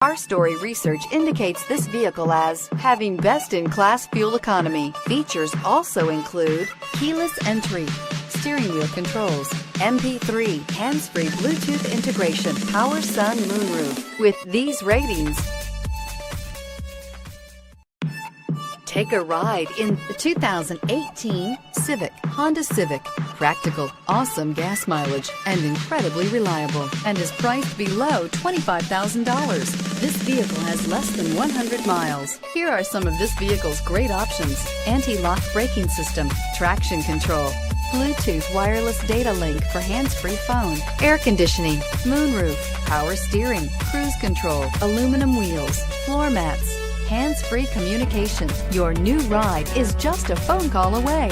Our story research indicates this vehicle as having best-in-class fuel economy. Features also include keyless entry, steering wheel controls, MP3, hands-free Bluetooth integration, power sun moonroof. With these ratings, take a ride in the 2018 Honda Civic. Practical, awesome gas mileage, and incredibly reliable, and is priced below $25,000. This vehicle has less than 100 miles. Here are some of this vehicle's great options: anti-lock braking system, traction control, Bluetooth wireless data link for hands-free phone, air conditioning, moonroof, power steering, cruise control, aluminum wheels, floor mats, hands-free communication. Your new ride is just a phone call away.